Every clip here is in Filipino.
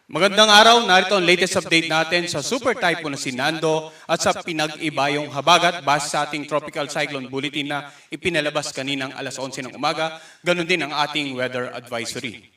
Magandang araw, narito ang latest update natin sa super typhoon na si Nando at sa pinag-ibayong habagat base sa ating tropical cyclone bulletin na ipinalabas kaninang alas 11 ng umaga, ganun din ang ating weather advisory.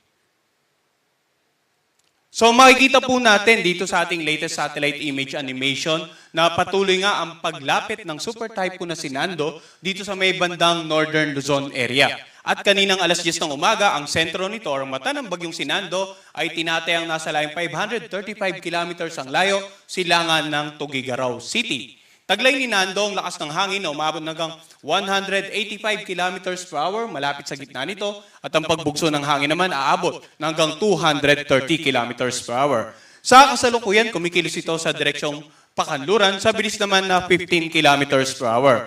So makikita po natin dito sa ating latest satellite image animation na patuloy nga ang paglapit ng super typhoon na si Nando dito sa may bandang Northern Luzon area. At kaninang alas 10 ng umaga, ang sentro nito or mata ng bagyong si Nando ay tinatayang nasa layong 535 kilometers ang layo silangan ng Tuguegarao City. Taglay ni Nando ang lakas ng hangin na umabot hanggang 185 kilometers per hour malapit sa gitna nito at ang pagbugso ng hangin naman aabot ng hanggang 230 kilometers per hour. Sa kasalukuyan, kumikilos ito sa direksyong Pakanluran sa bilis naman na 15 kilometers per hour.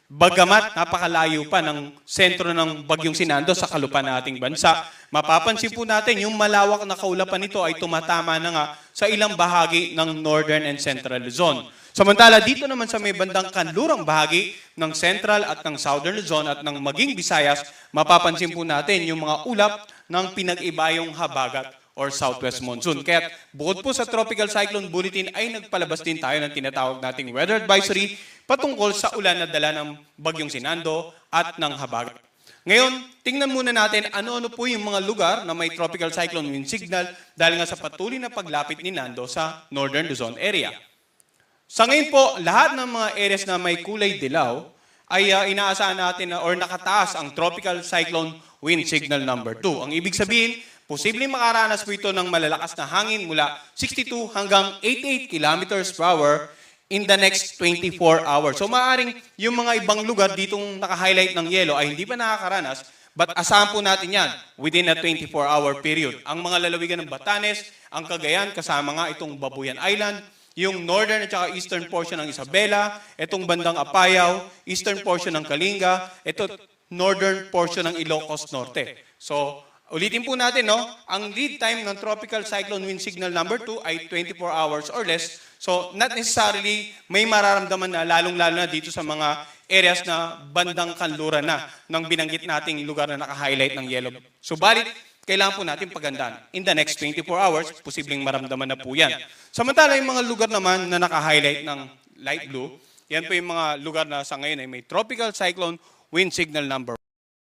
Bagamat napakalayo pa ng sentro ng bagyong si Nando sa kalupan ng ating bansa, mapapansin po natin yung malawak na kaulapan nito ay tumatama na nga sa ilang bahagi ng Northern and Central Luzon. Samantala dito naman sa may bandang kanlurang bahagi ng Central at ng Southern Luzon at ng maging Visayas, mapapansin po natin yung mga ulap ng pinag-ibayong habagat or southwest monsoon. Kaya bukod po sa tropical cyclone bulletin ay nagpalabas din tayo ng tinatawag nating weather advisory patungkol sa ulan na dala ng bagyong si Nando at ng habagat. Ngayon, tingnan muna natin ano-ano po yung mga lugar na may tropical cyclone wind signal dahil nga sa patuloy na paglapit ni Nando sa Northern Luzon area. Sa ngayon po, lahat ng mga areas na may kulay dilaw ay inaasahan natin na or nakataas ang tropical cyclone wind signal number 2. Ang ibig sabihin, posibleng makaranas po ito ng malalakas na hangin mula 62 hanggang 88 kilometers per hour in the next 24 hours. So maaaring yung mga ibang lugar ditong naka-highlight ng yellow ay hindi pa nakakaranas, but asahan po natin yan within a 24-hour period. Ang mga lalawigan ng Batanes, ang Cagayan, kasama nga itong Babuyan Island, yung northern at saka eastern portion ng Isabela, itong bandang Apayao, eastern portion ng Kalinga, ito northern portion ng Ilocos Norte. So, ulitin po natin, no? Ang lead time ng tropical cyclone wind signal number 2 ay 24 hours or less. So, not necessarily may mararamdaman na lalong-lalo na dito sa mga areas na bandang kanluran na ng binanggit nating lugar na naka-highlight ng yellow. Subalit, kailangan po natin pagandaan. In the next 24 hours, posibleng maramdaman na po yan. Samantala, yung mga lugar naman na naka-highlight ng light blue, yan po yung mga lugar na sa ngayon ay may tropical cyclone wind signal number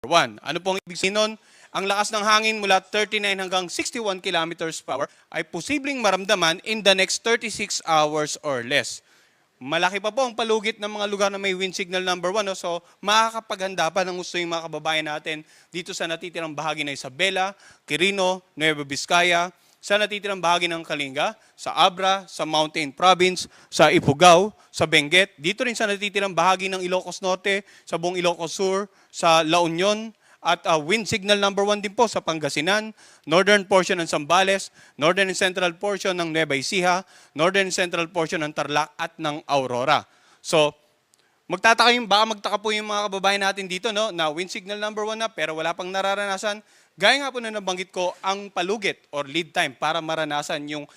1. Ano pong ibig sabihin nun? Ang lakas ng hangin mula 39 hanggang 61 kilometers per hour ay posibleng maramdaman in the next 36 hours or less. Malaki pa po ang palugit ng mga lugar na may wind signal number 1. No? So, makakapaghanda pa ng gusto yung mga kababayan natin dito sa natitirang bahagi ng Isabela, Quirino, Nueva Vizcaya, sa natitirang bahagi ng Kalinga, sa Abra, sa Mountain Province, sa Ifugao, sa Benguet, dito rin sa natitirang bahagi ng Ilocos Norte, sa buong Ilocos Sur, sa La Union, at wind signal number 1 din po sa Pangasinan, northern portion ng Zambales, northern and central portion ng Nueva Ecija, northern and central portion ng Tarlac at ng Aurora. So, magtataka po yung mga kababayan natin dito, no, na wind signal number 1 na pero wala pang nararanasan. Gaya nga po na nabanggit ko, ang palugit or lead time para maranasan yung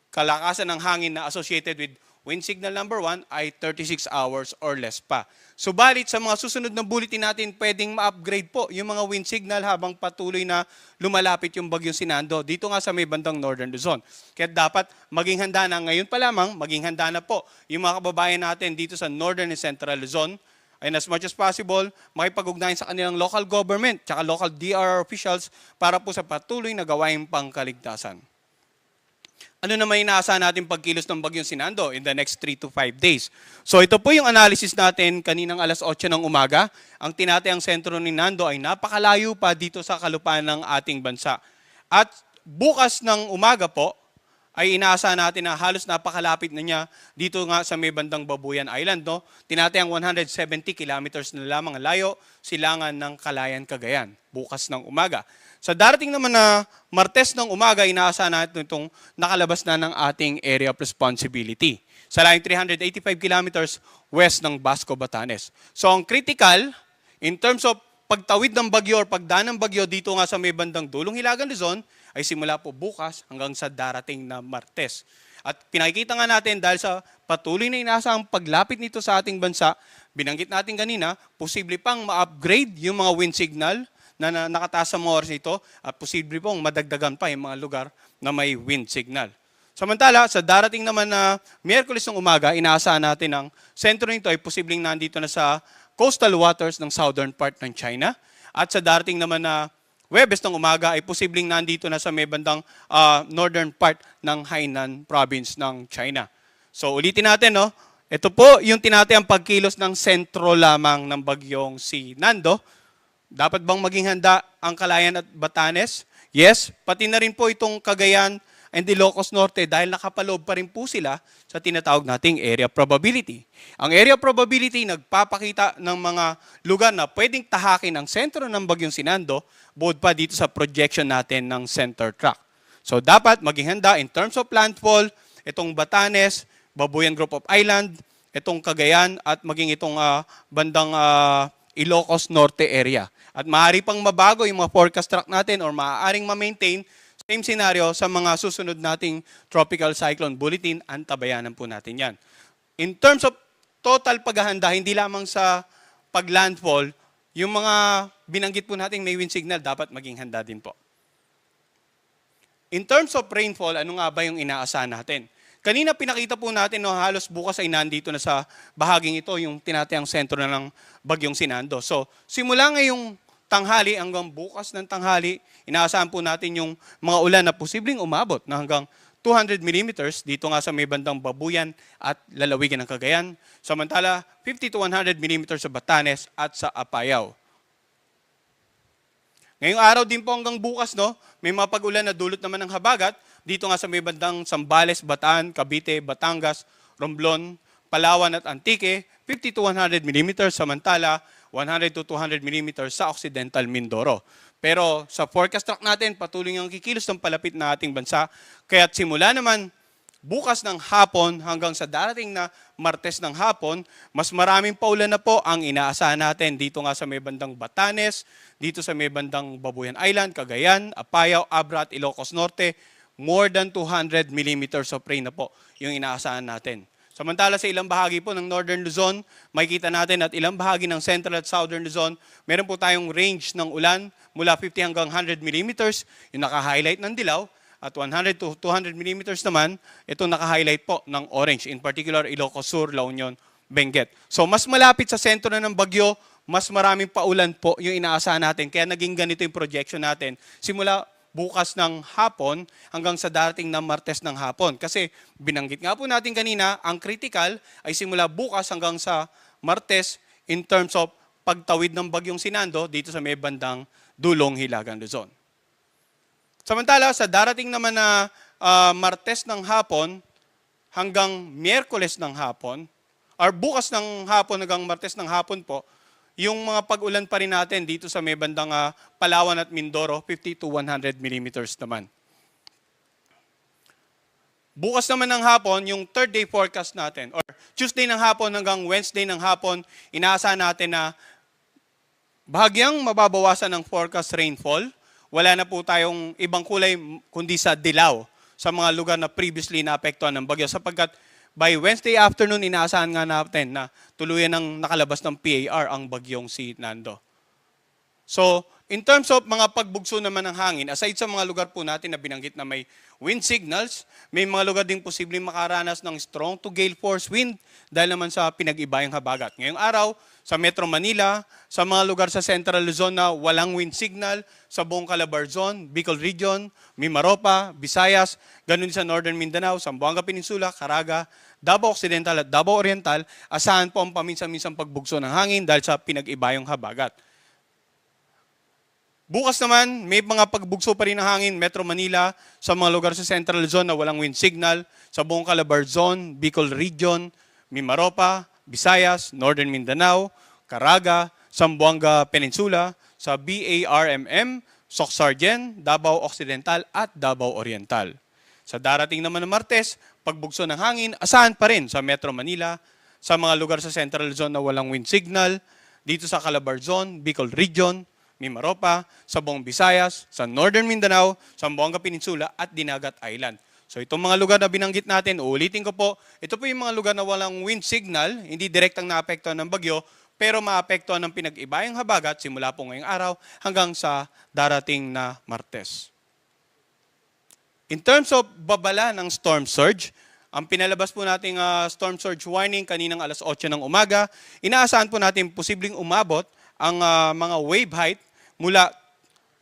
kalakasan ng hangin na associated with wind signal number 1 ay 36 hours or less pa. Subalit sa mga susunod na bulletin natin, pwedeng ma-upgrade po yung mga wind signal habang patuloy na lumalapit yung bagyong si Nando dito nga sa may bandang Northern Luzon. Kaya dapat maging handa na ngayon pa lamang, maging handa na po yung mga kababayan natin dito sa Northern and Central Luzon. And as much as possible, makipag-ugnayan sa kanilang local government tsaka local DRR officials para po sa patuloy na gawaing pangkaligtasan. Ano naman inaasahan natin pagkilos ng bagyong si Nando in the next 3 to 5 days? So ito po yung analysis natin kaninang alas 8 ng umaga. Ang tinatayang sentro ni Nando ay napakalayo pa dito sa kalupaan ng ating bansa. At bukas ng umaga po, ay inaasahan natin na halos napakalapit na niya dito nga sa may bandang Babuyan Island. No? Tinatayang 170 kilometers na lamang layo silangan ng Calayan, Cagayan, bukas ng umaga. Sa darating naman na Martes ng umaga, inaasahan natin itong nakalabas na ng ating area of responsibility sa layong 385 kilometers west ng Basco, Batanes. So ang critical, in terms of pagtawid ng bagyo or pagdaan ng bagyo dito nga sa may bandang Dulong Hilagang Luzon, ay simula po bukas hanggang sa darating na Martes. At pinakikita nga natin dahil sa patuloy na inaasahang paglapit nito sa ating bansa, binanggit natin kanina, posible pang ma-upgrade yung mga wind signal na nakataas sa mga oras ito at posible pong madagdagan pa yung mga lugar na may wind signal. Samantala, sa darating naman na Miyerkules ng umaga, inaasahan natin ang sentro nito ay posibleng nandito na sa coastal waters ng southern part ng China. At sa darating naman na Huwebes ng umaga ay posibleng nandito na sa may bandang northern part ng Hainan province ng China. So ulitin natin, no? Ito po yung tinatayang pagkilos ng sentro lamang ng bagyong si Nando. Dapat bang maging handa ang Calayan at Batanes? Yes, pati na rin po itong Cagayan and Ilocos Norte dahil nakapaloob pa rin po sila sa tinatawag nating area probability. Ang area probability nagpapakita ng mga lugar na pwedeng tahakin ang sentro ng bagyong Sinando bukod pa dito sa projection natin ng center track. So dapat maging handa in terms of landfall, itong Batanes, Babuyan Group of Island, itong Cagayan at maging itong bandang Ilocos Norte area. At maaari pang mabago yung mga forecast track natin or maaaring ma-maintain same scenario sa mga susunod nating tropical cyclone bulletin, antabayanan po natin yan. In terms of total paghahanda, hindi lamang sa paglandfall, yung mga binanggit po nating may wind signal, dapat maging handa din po. In terms of rainfall, ano nga ba yung inaasahan natin? Kanina pinakita po natin, no, halos bukas ay nandito na sa bahaging ito, yung tinatayang sentro na ng bagyong Sinando. So, simula ngayong tanghali hanggang bukas ng tanghali, inaasahan po natin yung mga ulan na posibleng umabot na hanggang 200 millimeters dito nga sa may bandang Babuyan at lalawigan ng Cagayan. Samantala, 50 to 100 millimeters sa Batanes at sa Apayao. Ngayong araw din po hanggang bukas, no, may mga pag-ulan na dulot naman ng habagat dito nga sa may bandang Zambales, Bataan, Cavite, Batangas, Romblon, Palawan at Antique, 50 to 100 millimeters. Samantala, 100 to 200 millimeters sa Occidental Mindoro. Pero sa forecast track natin, patuloy ang kikilos ng palapit na ating bansa. Kaya't simula naman bukas ng hapon hanggang sa darating na Martes ng hapon, mas maraming paulan na po ang inaasahan natin dito nga sa may bandang Batanes, dito sa may bandang Babuyan Island, Cagayan, Apayao, Abra at Ilocos Norte. More than 200 millimeters of rain na po yung inaasahan natin. Samantala sa ilang bahagi po ng Northern Luzon, makikita natin at ilang bahagi ng Central at Southern Luzon, meron po tayong range ng ulan mula 50 hanggang 100 millimeters, yung naka-highlight ng dilaw, at 100 to 200 millimeters naman, ito naka-highlight po ng orange, in particular Ilocos Sur, La Union, Benguet. So mas malapit sa sentro na ng bagyo, mas maraming paulan po yung inaasahan natin, kaya naging ganito yung projection natin. Simula bukas ng hapon hanggang sa darating na Martes ng hapon. Kasi binanggit nga po natin kanina, ang critical ay simula bukas hanggang sa Martes in terms of pagtawid ng bagyong Sinando dito sa may bandang Dulong, Hilagang, Luzon. Samantala, sa darating naman na Martes ng hapon hanggang Miyerkules ng hapon, or bukas ng hapon hanggang Martes ng hapon po, yung mga pag-ulan pa rin natin dito sa may bandang Palawan at Mindoro, 50 to 100 millimeters naman. Bukas naman ng hapon, yung third day forecast natin, or Tuesday ng hapon hanggang Wednesday ng hapon, inaasahan natin na bahagyang mababawasan ng forecast rainfall. Wala na po tayong ibang kulay kundi sa dilaw sa mga lugar na previously naapektuhan ng bagyo sapagkat by Wednesday afternoon, inaasahan nga natin na tuluyan ng nakalabas ng PAR ang bagyong si Nando. So, in terms of mga pagbugso naman ng hangin, aside sa mga lugar po natin na binanggit na may wind signals, may mga lugar ding posibleng makaranas ng strong to gale force wind dahil naman sa pinag-ibayang habagat. Ngayong araw, sa Metro Manila, sa mga lugar sa Central Luzon na walang wind signal, sa buong Calabarzon, Bicol Region, Mimaropa, Visayas, ganun sa Northern Mindanao, Zamboanga Peninsula, Caraga, Davao Occidental at Davao Oriental, asahan po ang paminsan-minsang pagbugso ng hangin dahil sa pinag-ibayong habagat. Bukas naman, may mga pagbugso pa rin ng hangin, Metro Manila, sa mga lugar sa Central Luzon na walang wind signal, sa buong Calabarzon, Bicol Region, Mimaropa, Visayas, Northern Mindanao, Caraga, Zamboanga Peninsula, sa BARMM, Socsargen, Davao Occidental at Davao Oriental. Sa darating naman ng Martes, pagbugso ng hangin, asahan pa rin sa Metro Manila, sa mga lugar sa Central Luzon na walang wind signal, dito sa Calabarzon, Bicol Region, Mimaropa, sa buong Visayas, sa Northern Mindanao, Zamboanga Peninsula at Dinagat Island. So itong mga lugar na binanggit natin, uulitin ko po, ito po yung mga lugar na walang wind signal, hindi direktang naapektuhan ng bagyo, pero maapektuhan ng pinag-ibayang habagat simula po ngayong araw hanggang sa darating na Martes. In terms of babala ng storm surge, ang pinalabas po nating storm surge warning kaninang alas 8 ng umaga, inaasahan po natin posibleng umabot ang mga wave height mula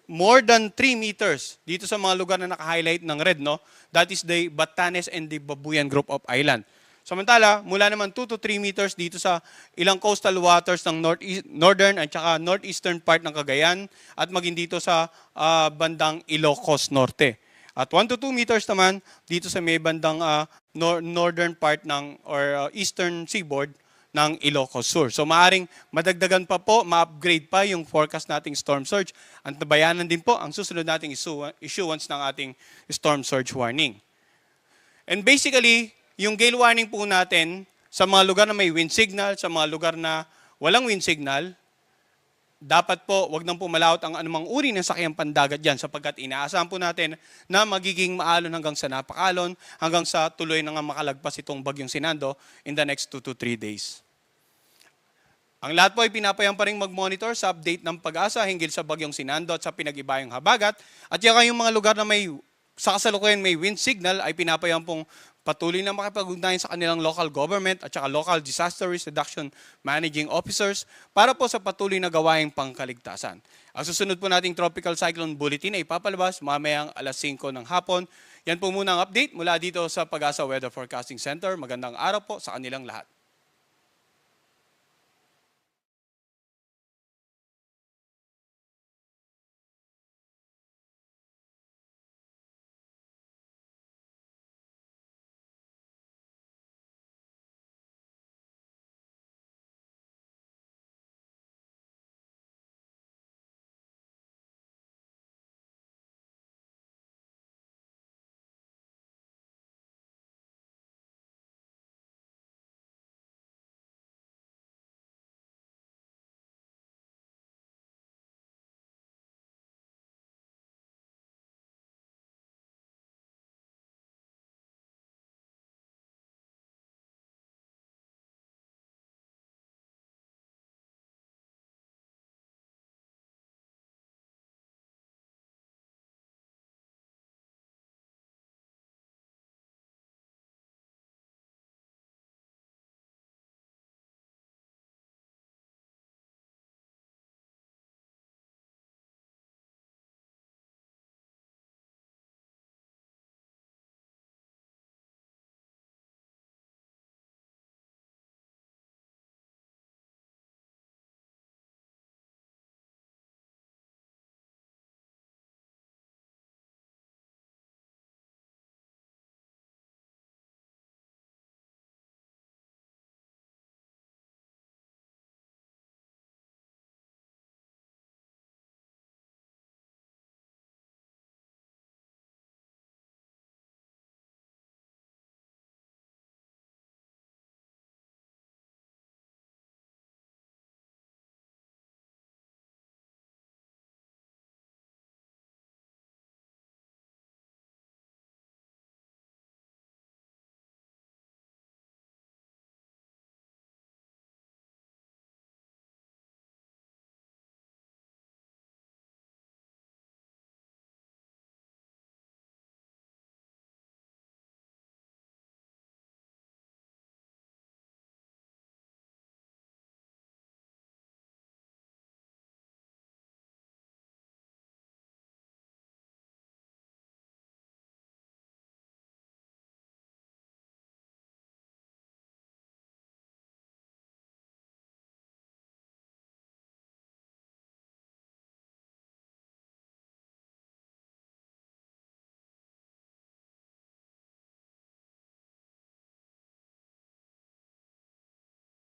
more than 3 meters dito sa mga lugar na naka-highlight ng red, no? That is the Batanes and the Babuyan group of island. Samantala, mula naman 2 to 3 meters dito sa ilang coastal waters ng northern at saka northeastern part ng Cagayan at maging dito sa bandang Ilocos Norte. At 1 to 2 meters naman dito sa may bandang northern part ng or eastern seaboard ng Ilocos Sur. So maaring madagdagan pa po, ma-upgrade pa yung forecast nating storm surge. At nabayanan din po ang susunod nating issuance ng ating storm surge warning. And basically, yung gale warning po natin sa mga lugar na may wind signal, sa mga lugar na walang wind signal, dapat po wag nang pumalawot ang anumang uri ng sakyang pandagat dyan sapagkat inaasahan po natin na magiging maalon hanggang sa napakalon, hanggang sa tuloy na nga makalagpas itong bagyong Sinando in the next 2 to 3 days. Ang lahat po ay pinapayang pa rin mag-monitor sa update ng Pag-asa hinggil sa bagyong Sinando at sa pinag-ibayang habagat. At yung mga lugar na may sa kasalukuyan may wind signal ay pinapayang pong patuloy na makipag-ugnayan sa kanilang local government at saka local disaster risk reduction managing officers para po sa patuloy na gawaing pangkaligtasan. Ang susunod po nating tropical cyclone bulletin ay ipapalabas mamayang alas 5 ng hapon. Yan po muna ang update mula dito sa Pag-asa Weather Forecasting Center. Magandang araw po sa kanilang lahat.